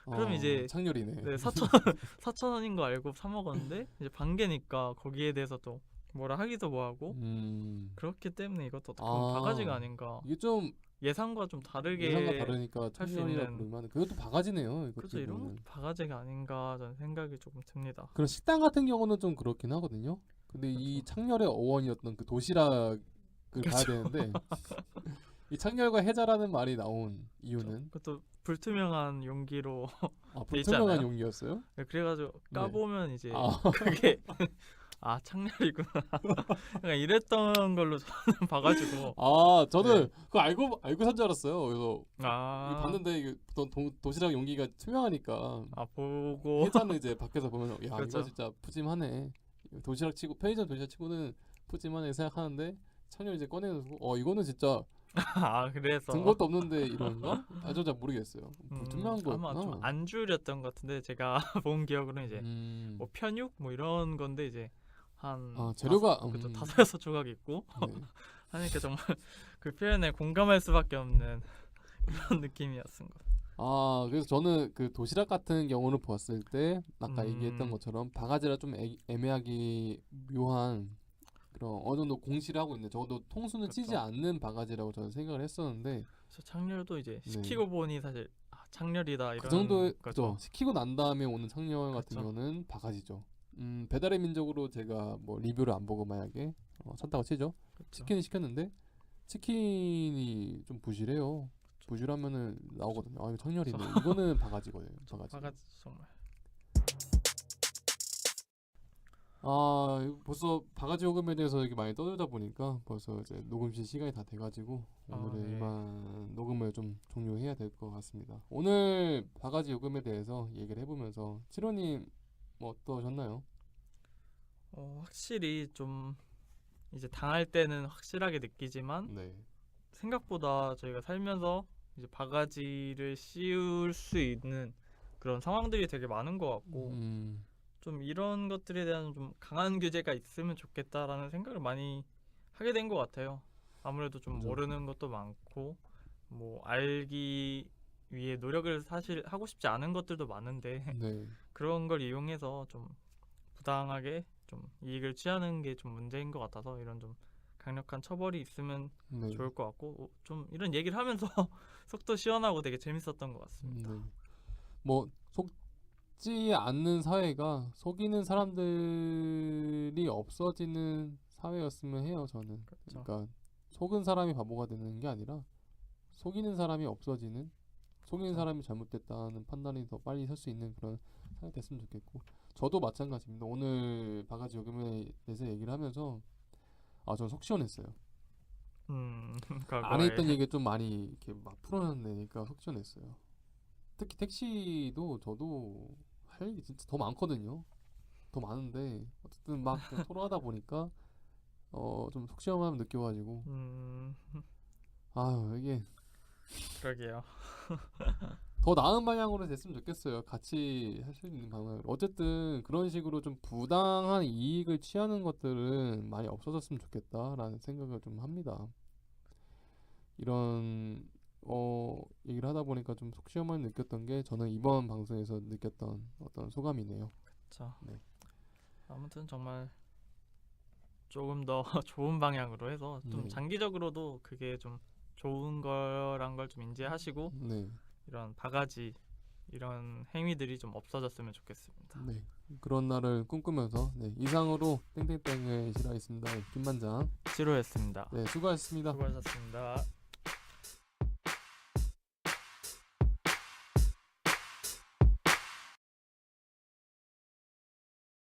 그럼 이제 창렬이네. 네, 4천 원인 거 알고 사 먹었는데 이제 반 개니까 거기에 대해서 또 뭐라 하기도 뭐하고 그렇기 때문에 이것도 어떻게 보면 바가지가 아닌가. 이게 좀 예상과 좀 다르게 예상과 다르니까 할 수 창렬이라 있는. 부르면 그것도 바가지네요. 이것도 그렇죠. 이런 보면은. 것도 바가지가 아닌가 저는 생각이 조금 듭니다. 그런 식당 같은 경우는 좀 그렇긴 하거든요. 근데 이 그렇죠. 창렬의 어원이었던 그 도시락을 봐야 되는데 이 창렬과 해자라는 말이 나온 이유는 그것도 불투명한 용기로 돼 불투명한 있잖아요. 용기였어요. 네, 그래가지고 까보면 이제 아. 그게 창렬이구나. 그러니까 이랬던 걸로 저는 봐가지고 저는 그거 알고 산 줄 알았어요. 그래서 이거 봤는데 이게 도시락 용기가 투명하니까 보고 해자는 이제 밖에서 보면 야 그렇죠. 이거 진짜 푸짐하네. 도시락 치고 편의점 도시락 치고는 푸짐하네 생각하는데 창렬 이제 꺼내서 이거는 진짜 그래서 근거도 없는데 이런가? 저 잘 모르겠어요. 투명한 아마 좀 거였구나. 안주였던 것 같은데 제가 본 기억으로는 이제 뭐 편육 뭐 이런 건데 이제 한 재료가 그죠 5-6조각 있고 네. 하니까 정말 그 표현에 공감할 수밖에 없는 그런 느낌이었던 것. 그래서 저는 그 도시락 같은 경우를 보았을 때 아까 음. 얘기했던 것처럼 바가지라 좀 애매하게 묘한 그런 어느 정도 공시를 하고 있는 적어도 통수는 치지 그렇죠. 않는 바가지라고 저는 생각을 했었는데 그래서 창렬도 이제 네. 시키고 보니 사실 창렬이다 이런 그 정도 거죠. 그죠. 시키고 난 다음에 오는 창렬 같은 그쵸. 경우는 바가지죠. 배달의 민족으로 제가 뭐 리뷰를 안 보고 만약에 샀다고 치죠. 그쵸. 치킨을 시켰는데 치킨이 좀 부실해요. 부실하면은 나오거든요. 이거 창렬이네. 이거는 바가지거든요. 바가지 정말. 벌써 바가지 요금에 대해서 이렇게 많이 떠들다 보니까 벌써 이제 녹음실 시간이 다 돼가지고 오늘은 네. 이만 녹음을 좀 종료해야 될 것 같습니다. 오늘 바가지 요금에 대해서 얘기를 해보면서 치로님 뭐 어떠셨나요? 확실히 좀 이제 당할 때는 확실하게 느끼지만 네. 생각보다 저희가 살면서 이제 바가지를 씌울 수 있는 그런 상황들이 되게 많은 것 같고 좀 이런 것들에 대한 좀 강한 규제가 있으면 좋겠다라는 생각을 많이 하게 된 것 같아요. 아무래도 좀 그죠. 모르는 것도 많고 뭐 알기 위해 노력을 사실 하고 싶지 않은 것들도 많은데 네. 그런 걸 이용해서 좀 부당하게 좀 이익을 취하는 게 좀 문제인 것 같아서 이런 좀 강력한 처벌이 있으면 네. 좋을 것 같고 좀 이런 얘기를 하면서 속도 시원하고 되게 재밌었던 것 같습니다. 뭐 속지 않는 사회가 속이는 사람들이 없어지는 사회였으면 해요. 저는. 그렇죠. 그러니까 속은 사람이 바보가 되는 게 아니라 속이는 사람이 없어지는, 속이는 그렇죠. 사람이 잘못됐다는 판단이 더 빨리 설 수 있는 그런 사회 됐으면 좋겠고, 저도 마찬가지입니다. 오늘 바가지 요금에 대해서 얘기를 하면서 저는 속 시원했어요. 안에 있던 얘기 좀 많이 이렇게 막 풀어내니까 속 시원했어요. 특히 택시도 저도 할 일이 진짜 더 많거든요. 더 많은데 어쨌든 막 토로하다 보니까 좀 속 시원함을 느껴가지고 이게 그러게요. 더 나은 방향으로 됐으면 좋겠어요. 같이 할 수 있는 방향으로. 어쨌든 그런 식으로 좀 부당한 이익을 취하는 것들은 많이 없어졌으면 좋겠다라는 생각을 좀 합니다. 이런 얘기를 하다 보니까 좀 속 시원함을 느꼈던 게 저는 이번 방송에서 느꼈던 어떤 소감이네요. 그렇죠. 네. 아무튼 정말 조금 더 좋은 방향으로 해서 좀 네. 장기적으로도 그게 좀 좋은 거란 걸 좀 인지하시고 네. 이런 바가지 이런 행위들이 좀 없어졌으면 좋겠습니다. 네, 그런 날을 꿈꾸면서 네, 이상으로 땡땡땡을 실어했습니다. 김반장. 치료했습니다. 네, 수고하셨습니다. 수고하셨습니다.